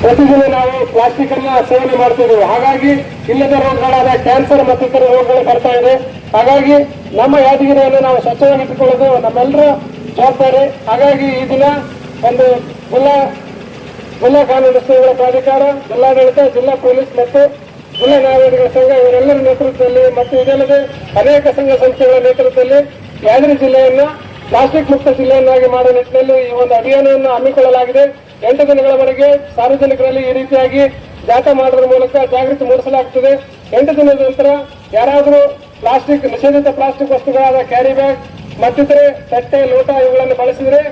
ಪ್ರತಿದಿನ ನಾವು ಪ್ಲಾಸ್ಟಿಕ್ ಅನ್ನ ಸೇವನೆ ಮಾಡ್ತಿದ್ದೇವೆ. ಹಾಗಾಗಿ ಇಲ್ಲದ ರೋಗಗಳಾದ ಕ್ಯಾನ್ಸರ್ ಮತ್ತಿತರ ರೋಗಗಳು ಬರ್ತಾ ಇದೆ. ಹಾಗಾಗಿ ನಮ್ಮ ಯಾದಗಿರಿಯನ್ನು ನಾವು ಸ್ವಚ್ಛವಾಗಿಟ್ಟುಕೊಳ್ಳೋದು ನಮ್ಮೆಲ್ಲರ ಜವಾಬ್ದಾರಿ. ಹಾಗಾಗಿ ಈ ದಿನ ಒಂದು ಜಿಲ್ಲಾ ಕಾನೂನು ಸೇವೆಗಳ ಪ್ರಾಧಿಕಾರ, ಜಿಲ್ಲಾಡಳಿತ, ಜಿಲ್ಲಾ ಪೊಲೀಸ್ ಮತ್ತು ಜಿಲ್ಲಾ ನ್ಯಾಯಾಧೀಶರ ಸಂಘ ಇವರೆಲ್ಲರ ನೇತೃತ್ವದಲ್ಲಿ ಮತ್ತು ಇದಲ್ಲದೆ ಅನೇಕ ಸಂಘ ಸಂಸ್ಥೆಗಳ ನೇತೃತ್ವದಲ್ಲಿ ಯಾದಗಿರಿ ಜಿಲ್ಲೆಯನ್ನ ಪ್ಲಾಸ್ಟಿಕ್ ಮುಕ್ತ ಜಿಲ್ಲೆಯನ್ನಾಗಿ ಮಾಡುವ ನಿಟ್ಟಿನಲ್ಲಿ ಈ ಒಂದು ಅಭಿಯಾನವನ್ನು ಹಮ್ಮಿಕೊಳ್ಳಲಾಗಿದೆ. 8 ದಿನಗಳವರೆಗೆ ಸಾರ್ವಜನಿಕರಲ್ಲಿ ಈ ರೀತಿಯಾಗಿ ಜಾಥಾ ಮಾಡುವ ಮೂಲಕ ಜಾಗೃತಿ ಮೂಡಿಸಲಾಗುತ್ತದೆ. 8 ದಿನದ ನಂತರ ಯಾರಾದರೂ ಪ್ಲಾಸ್ಟಿಕ್ ನಿಷೇಧಿತ ಪ್ಲಾಸ್ಟಿಕ್ ವಸ್ತುಗಳಾದ ಕ್ಯಾರಿ ಬ್ಯಾಗ್ ಮತ್ತಿತರೆ ತಟ್ಟೆ, ಲೋಟ ಇವುಗಳನ್ನು ಬಳಸಿದರೆ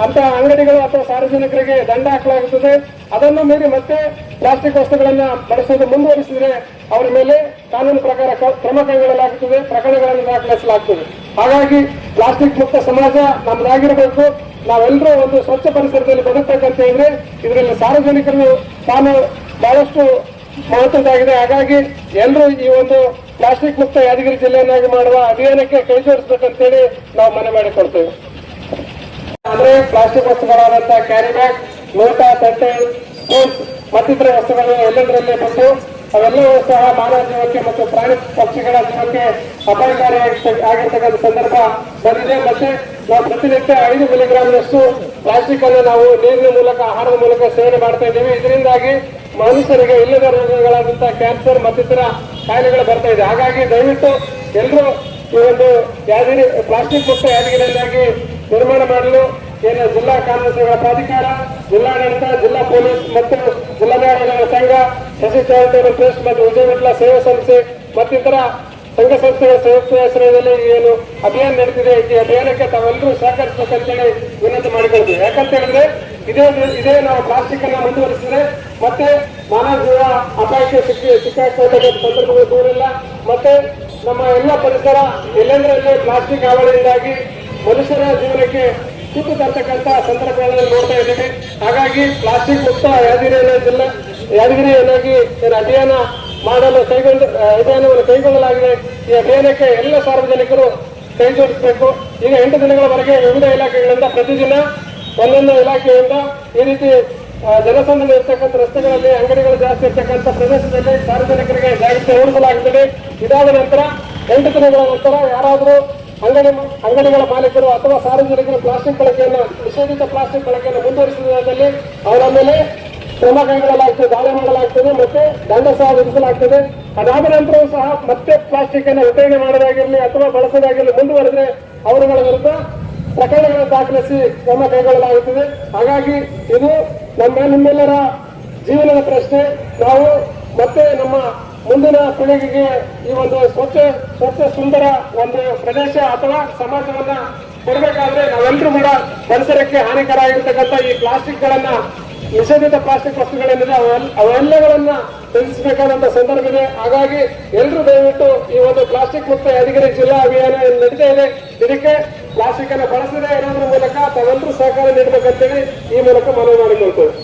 ಅಂತ ಅಂಗಡಿಗಳು ಅಥವಾ ಸಾರ್ವಜನಿಕರಿಗೆ ದಂಡ ಹಾಕಲಾಗುತ್ತದೆ. ಅದನ್ನು ಮೀರಿ ಮತ್ತೆ ಪ್ಲಾಸ್ಟಿಕ್ ವಸ್ತುಗಳನ್ನು ಬಳಸುವುದು ಮುಂದುವರಿಸಿದರೆ ಅವರ ಮೇಲೆ ಕಾನೂನು ಪ್ರಕಾರ ಕ್ರಮ ಕೈಗೊಳ್ಳಲಾಗುತ್ತದೆ, ಪ್ರಕರಣಗಳನ್ನು ದಾಖಲಿಸಲಾಗುತ್ತದೆ. ಹಾಗಾಗಿ ಪ್ಲಾಸ್ಟಿಕ್ ಮುಕ್ತ ಸಮಾಜ ನಮ್ಮದಾಗಿರಬೇಕು. ನಾವೆಲ್ಲರೂ ಒಂದು ಸ್ವಚ್ಛ ಪರಿಸರದಲ್ಲಿ ಬದುಕಬೇಕಂತ ಹೇಳಿದ್ರೆ ಇದರಲ್ಲಿ ಸಾರ್ವಜನಿಕರು ತಾನು ಬಹಳಷ್ಟು ಮಹತ್ವದ್ದಾಗಿದೆ. ಹಾಗಾಗಿ ಎಲ್ಲರೂ ಈ ಒಂದು ಪ್ಲಾಸ್ಟಿಕ್ ಮುಕ್ತ ಯಾದಗಿರಿ ಜಿಲ್ಲೆಯನ್ನಾಗಿ ಮಾಡುವ ಅಭಿಯಾನಕ್ಕೆ ಕೈ ಜೋಡಿಸಬೇಕಂತೇಳಿ ನಾವು ಮನವಿ ಮಾಡಿಕೊಡ್ತೇವೆ. ಅಂದ್ರೆ ಪ್ಲಾಸ್ಟಿಕ್ ವಸ್ತುಗಳಾದಂತಹ ಕ್ಯಾರಿ ಬ್ಯಾಗ್, ಲೋಟ, ತಟ್ಟೆ, ಸ್ಪೂನ್ಸ್ ಮತ್ತಿತರ ವಸ್ತುಗಳು ಎಲ್ಲದರಲ್ಲೇ ಬಿಟ್ಟು ಅವೆಲ್ಲವೂ ಸಹ ಮಾನವ ಜೀವಕ್ಕೆ ಮತ್ತು ಪ್ರಾಣಿ ಪಕ್ಷಿಗಳ ಜೀವಕ್ಕೆ ಅಪಾಯಕಾರಿ ಆಗಿರ್ತಕ್ಕಂಥ ಸಂದರ್ಭ ಬಂದಿದೆ. ಮತ್ತೆ ನಾವು ಪ್ರತಿನಿತ್ಯ 5 ಮಿಲಿಗ್ರಾಂನಷ್ಟು ಪ್ಲಾಸ್ಟಿಕ್ ಅನ್ನು ನಾವು ನೀರಿನ ಮೂಲಕ, ಆಹಾರದ ಮೂಲಕ ಸೇವನೆ ಮಾಡ್ತಾ ಇದ್ದೇವೆ. ಇದರಿಂದಾಗಿ ಮನುಷ್ಯರಿಗೆ ಇಲ್ಲದ ರೋಗಗಳಾದಂತಹ ಕ್ಯಾನ್ಸರ್ ಮತ್ತಿತರ ಕಾಯಿಲೆಗಳು ಬರ್ತಾ ಇದೆ. ಹಾಗಾಗಿ ದಯವಿಟ್ಟು ಎಲ್ಲರೂ ಈ ಒಂದು ಯಾದಗಿರಿ ಪ್ಲಾಸ್ಟಿಕ್ ಮುಕ್ತ ಯಾದಗಿರಿಯನ್ನಾಗಿ ನಿರ್ಮಾಣ ಮಾಡಲು ಏನು ಜಿಲ್ಲಾ ಕಾನೂನು ಸೇವೆಗಳ ಪ್ರಾಧಿಕಾರ, ಜಿಲ್ಲಾಡಳಿತ, ಜಿಲ್ಲಾ ಪೊಲೀಸ್ ಮತ್ತು ಜಿಲ್ಲಾ ನ್ಯಾಯಾಲಯಗಳ ಸಂಘ, ಶಶಿ ಚಾರಿಟೇಬಲ್ ಟ್ರಸ್ಟ್ ಮತ್ತು ವಿಜಯ ವಿಠಲ ಸೇವಾ ಸಂಸ್ಥೆ ಮತ್ತಿತರ ಸಂಘ ಸಂಸ್ಥೆಗಳ ಸಂಯುಕ್ತ ಆಶ್ರಯದಲ್ಲಿ ಏನು ಅಭಿಯಾನ ನಡೆದಿದೆ, ಈ ಅಭಿಯಾನಕ್ಕೆ ತಾವೆಲ್ಲರೂ ಸಹಕರಿಸಬೇಕಂತೇಳಿ ವಿನಂತಿ ಮಾಡಿಕೊಳ್ತೀವಿ. ಯಾಕಂತ ಹೇಳಿದ್ರೆ ಇದೇ ನಾವು ಪ್ಲಾಸ್ಟಿಕ್ ಅನ್ನ ಮುಂದುವರಿಸಿದ್ರೆ ಮತ್ತೆ ಮಾನವ ಜೀವ ಅಪಾಯಕ್ಕೆ ಸಿಕ್ಕಾಕೊಳ್ಳತಕ್ಕಂಥ ಸಂದರ್ಭಗಳು ದೂರಿಲ್ಲ. ಮತ್ತೆ ನಮ್ಮ ಎಲ್ಲ ಪರಿಸರ ಎಲ್ಲೆಂದರಲ್ಲಿ ಪ್ಲಾಸ್ಟಿಕ್ ಹಾವಳಿಯಿಂದಾಗಿ ಮನುಷ್ಯರ ಜೀವನಕ್ಕೆ ಕುತ್ತು ತರ್ತಕ್ಕಂಥ ಸಂದರ್ಭಗಳನ್ನು ನೋಡ್ತಾ ಇದ್ದೀವಿ. ಹಾಗಾಗಿ ಪ್ಲಾಸ್ಟಿಕ್ ಮುಕ್ತ ಯಾದಗಿರಿಯನ್ನಾಗಿ ಅಭಿಯಾನ ಮಾಡಲು ಅಭಿಯಾನವನ್ನು ಕೈಗೊಳ್ಳಲಾಗಿದೆ. ಈ ಅಭಿಯಾನಕ್ಕೆ ಎಲ್ಲ ಸಾರ್ವಜನಿಕರು ಕೈ ಜೋಡಿಸಬೇಕು. ಈಗ 8 ದಿನಗಳವರೆಗೆ ವಿವಿಧ ಇಲಾಖೆಗಳಿಂದ ಪ್ರತಿದಿನ ಒಂದೊಂದು ಇಲಾಖೆಯಿಂದ ಈ ರೀತಿ ಜನಸಂದಣಿ ಇರ್ತಕ್ಕಂಥ ರಸ್ತೆಗಳಲ್ಲಿ, ಅಂಗಡಿಗಳು ಜಾಸ್ತಿ ಇರ್ತಕ್ಕಂಥ ಪ್ರದೇಶದಲ್ಲಿ ಸಾರ್ವಜನಿಕರಿಗೆ ಜಾಗೃತಿ ಮೂಡಿಸಲಾಗುತ್ತದೆ. ಇದಾದ ನಂತರ 8 ದಿನಗಳ ನಂತರ ಯಾರಾದರೂ ಅಂಗಡಿಗಳ ಮಾಲೀಕರು ಅಥವಾ ಸಾರ್ವಜನಿಕರು ಪ್ಲಾಸ್ಟಿಕ್ ಬಳಕೆಯನ್ನು, ನಿಷೇಧಿತ ಪ್ಲಾಸ್ಟಿಕ್ ಬಳಕೆಯನ್ನು ಮುಂದುವರಿಸಿದಲ್ಲಿ ಅವರ ಮೇಲೆ ಕ್ರಮ ಕೈಗೊಳ್ಳಲಾಗುತ್ತದೆ, ದಾಳಿ ಮಾಡಲಾಗುತ್ತದೆ ಮತ್ತೆ ದಂಡ ಸಹ ವಿಧಿಸಲಾಗುತ್ತದೆ. ಅದಾದ ನಂತರವೂ ಸಹ ಮತ್ತೆ ಪ್ಲಾಸ್ಟಿಕ್ ಅನ್ನು ವಿತರಣೆ ಮಾಡೋದಾಗಿರಲಿ ಅಥವಾ ಬಳಸೋದಾಗಿರಲಿ ಮುಂದುವರೆದ್ರೆ ಅವರುಗಳ ವಿರುದ್ಧ ಪ್ರಕರಣಗಳನ್ನು ದಾಖಲಿಸಿ ಕ್ರಮ ಕೈಗೊಳ್ಳಲಾಗುತ್ತದೆ. ಹಾಗಾಗಿ ಇದು ನಿಮ್ಮೆಲ್ಲರ ಜೀವನದ ಪ್ರಶ್ನೆ. ನಾವು ಮತ್ತೆ ನಮ್ಮ ಮುಂದಿನ ಪೀಳಿಗೆಗೆ ಈ ಒಂದು ಸ್ವಚ್ಛ ಸುಂದರ ಒಂದು ಪ್ರದೇಶ ಅಥವಾ ಸಮಾಜವನ್ನ ಕೊಡಬೇಕಾದ್ರೆ ನಾವೆಲ್ಲರೂ ಕೂಡ ಪರಿಸರಕ್ಕೆ ಹಾನಿಕರ ಆಗಿರ್ತಕ್ಕಂಥ ಈ ಪ್ಲಾಸ್ಟಿಕ್ಗಳನ್ನ, ನಿಷೇಧಿತ ಪ್ಲಾಸ್ಟಿಕ್ ವಸ್ತುಗಳೇನಿದೆ ಅವೆಲ್ಲಗಳನ್ನ ತ್ಯಜಿಸಬೇಕಾದಂತ ಸಂದರ್ಭ ಇದೆ. ಹಾಗಾಗಿ ಎಲ್ಲರೂ ದಯವಿಟ್ಟು ಈ ಒಂದು ಪ್ಲಾಸ್ಟಿಕ್ ಮುಕ್ತ ಯಾದಗಿರಿ ಜಿಲ್ಲಾ ಅಭಿಯಾನ ನಡೀತಾ ಇದೆ. ಇದಕ್ಕೆ ಪ್ಲಾಸ್ಟಿಕ್ ಅನ್ನು ಬಳಸದೇ ಇರೋದ್ರ ಮೂಲಕ ತಾವೆಲ್ಲರೂ ಸಹಕಾರ ನೀಡಬೇಕಂತೇಳಿ ಈ ಮೂಲಕ ಮನವಿ ಮಾಡಿಕೊಳ್ತೇವೆ.